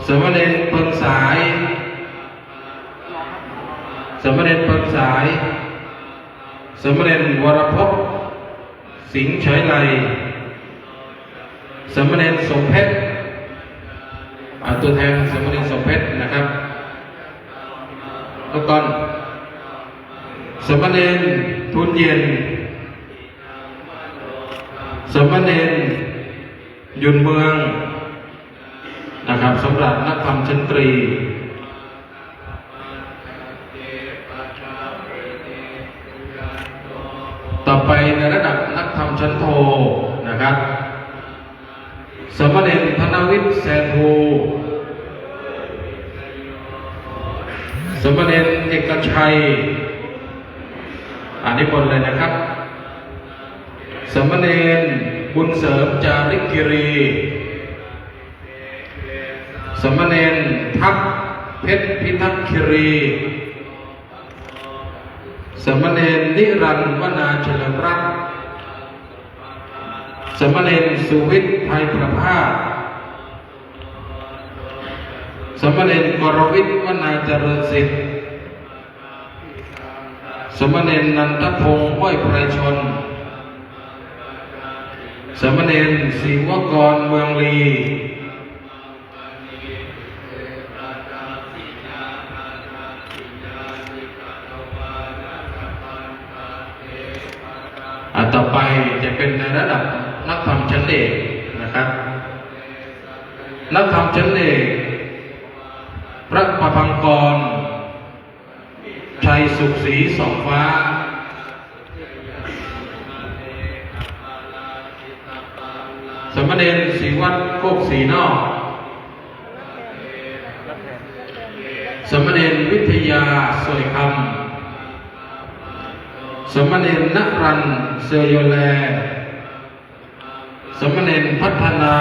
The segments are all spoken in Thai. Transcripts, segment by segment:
สมณเณรเพิงสายสมณเณรเพิงสายสมณเณรวรภพสิงห์เฉยไลสมณเณรสมเพชรตัวแทนสมณเณรสมเพชรนะครับแล้วก่อนสมณเณรทุนเย็นสมณเณรยุนเมืองนะครับสำหรับนักธรรมชั้นตรีต่อไปในระดับนักธรรมชั้นโทนะครับสมณเณรธนวิทย์แสนภูสมณเณรเอกชัยนิพนธ์เลยนะครับสมณเณรบุญเสริมจาริกกิรีสมณเณรทัพเพชรพิทักษ์คิรีสมณเณรนิรันดร์วนาเฉลิมรัตน์สมณเณรสุวิทย์ไทยประภาสสมณเณรกรวิทย์วนาเจริญสิทธิ์สมณเณรนันทพงศ์ห้อยไพรชนสมณเณรศิวกรเมืองลีต่อไปจะเป็นในระดับนักธรรมชั้นเอกนะครับนักธรรมชั้นเอกพระประภังกรชัยสุขศรีสองฟ้าสมณเณรศรีวัดโคกศรีนอกสมณเณรวิทยาสวยคำสมณเณรณรันทร์เซโยแลสมณเณรพัฒนา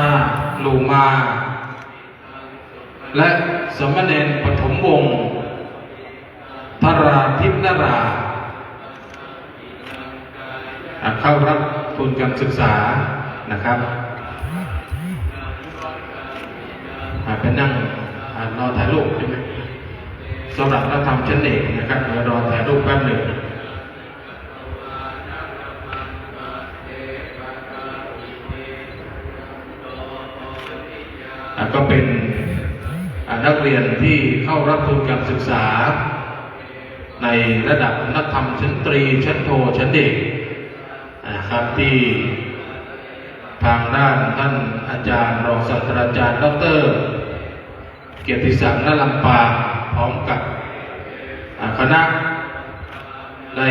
หลูมาและสมณเณรปฐมวงศ์ธราทิพย์นราเข้ารับทุนการศึกษานะครับไปนั่งรอถ่ายรูปใช่ไหมสำหรับนักธรรมชั้นเอกนะครับเดี๋ยวรอถ่ายรูปแป๊บหนึ่งก็เป็นนักเรียนที่เข้ารับทุนการศึกษาในระดับนักธรรมชั้นตรีชั้นโทชั้นเอกนะครับที่ทางด้านท่านอาจารย์รองศาสตราจารย์ดร.เกียรติศักดิ์ ณ ลำปางพร้อมกับคณะได้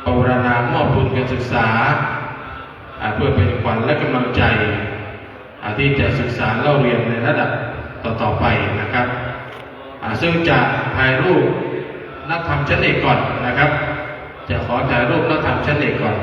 ปรารณามอบทุนการศึกษาเพื่อเป็นขวัญและกำลังใจที่จะศึกษาเล่าเรียนในระดับต่อไปนะครับซึ่งจะถ่ายรูปนักธรรมชั้นเอกก่อนนะครับจะขอถ่ายรูปนักธรรมชั้นเอกก่อน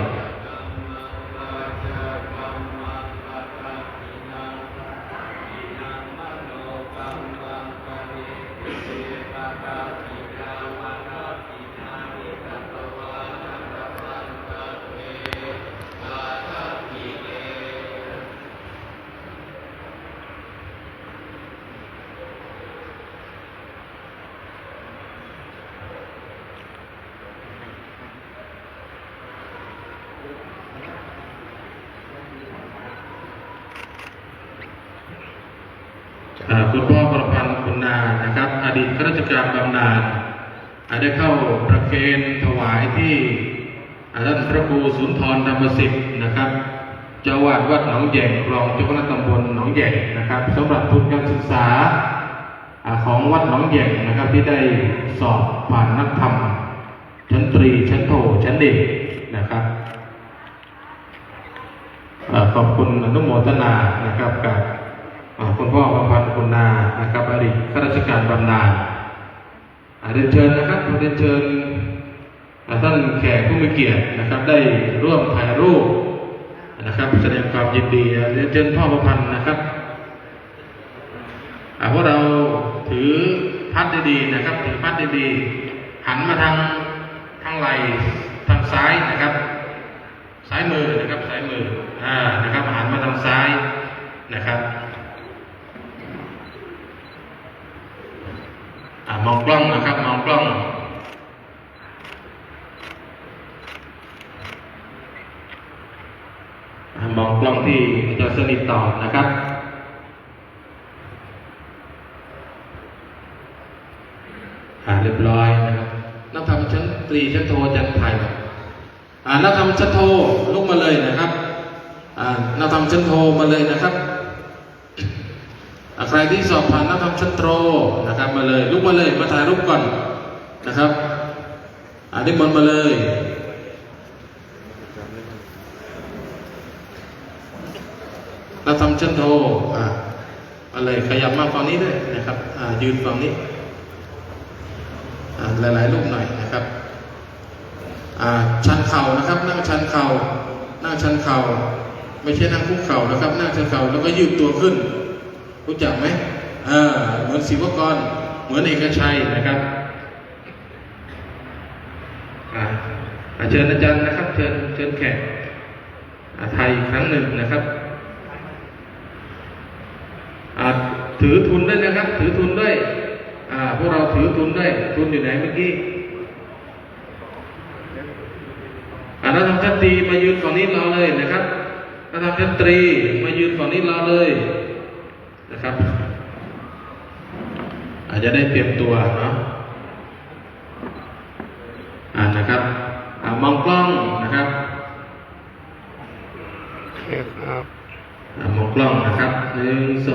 คุณพ่อประพันธ์คุณนานะครับอดีตข้าราชการบำนาญได้เข้าประเคนถวายที่ท่านพระครูสุนทรธรรมสิทธิ์นะครับเจ้าวาดวัดหนองแยงรองเจ้าคณะตำบลหนองแยงนะครับสำหรับทุนการศึกษาของวัดหนองแยงนะครับที่ได้สอบผ่านนักธรรมชั้นตรีชั้นโทชั้นเอกนะครับขอบคุณอนุโมทนานะครับกับคุณพ่อประพันธ์คุณนานะครับอดีตข้าราชการบำนาญเรียนเชิญนะครับเรียนเชิญท่านแขกผู้มีเกียรตินะครับได้ร่วมถ่ายรูปนะครับแสดงความยินดีเรียนเชิญพ่อประพันธ์นะครับพวกเราถือพัดดีๆนะครับถือพัดดีๆหันมาทางไหล่ทางซ้ายนะครับซ้ายมือนะครับซ้ายมือนะครับหันมาทางซ้ายนะครับ องกล้องนะครับมองกล้องมองกล้องที่จะสนิทต่อนะครับเรียบร้อยนะครับนักธรรมชั้นตรีชั้นโทชั้นไทยนักธรรมชั้นโทลุกมาเลยนะครับนักธรรมชั้นโทมาเลยนะครับใครที่สอบผ่านนักธรรมชั้นโทนะครับมาเลยลุกมาเลยมาถ่ายรูปก่อนนะครับนิมนต์มาเลยนักธรรมชั้นโทมาเลยขยับมาฝั่งนี้ด้วยนะครับยืนฝั่งนี้หลายๆรูปหน่อยนะครับชันเข่านะครับนั่งชันเข่านั่งชันเข่าไม่ใช่นั่งคุกเข่านะครับนั่งชันเข่าแล้วก็ยืดตัวขึ้นรู้จักไหมเหมือนศิวกรเหมือนเอกชัยนะครับเชิญอาจารย์นะครับเชิญแขกไทยอีกครั้งหนึ่งนะครับถือทุนด้วยนะครับถือทุนด้วยพวกเราถือทุนด้วยทุนอยู่ไหนเมื่อกี้นักธรรมชั้นตรีมายืนฝั่งนี้รอเลยนะครับนักธรรมชั้นตรีมายืนฝั่งนี้รอเลยนะครับอาจจะได้เตรียมตัวเนาะนะครับมองกล้องนะครับมองกล้องนะครับ1 2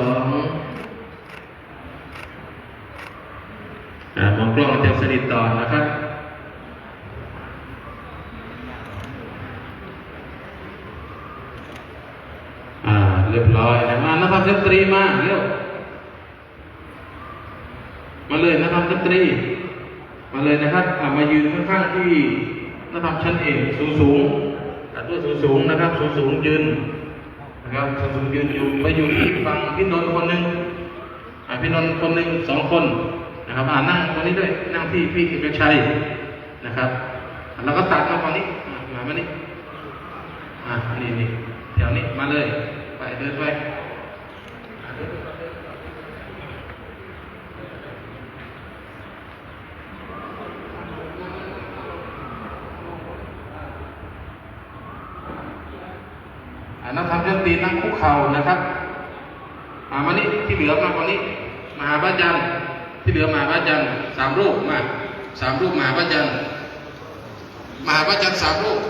มองกล้องจะสนิทต่อนะครับเรียบร้อยนะนักธรรมชั้นตรีมาเร็วมาเลยนักธรรมชั้นตรีมาเลยนะครับมายืนข้างๆที่นักธรรมชั้นเอกสูงด้วยสูงนะครับสูงยืนนะครับสูงยืนอยู่มาอยู่ที่ฝั่งพี่นนท์คนหนึ่งพี่นนท์คนหนึ่ง2 คนนะครับนั่งตรงนี้ด้วยนั่งที่พี่เอกชัยนะครับแล้วก็ตัดมาฝั่งนี้มานี่นี่แถวนี้มาเลยไปเดินไปนักธรรมชั้นตรีนั่งคุกเข่านะครับมานี่ที่เหลือมาฝั่งนี้มหาพระอาจารย์ที่เหลือมหาพระอาจารย์3 รูปมา3 รูปมหาพระอาจารย์3 รูป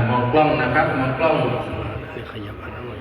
มองกล้องนะครับมองกล้องขยับมาหน่อย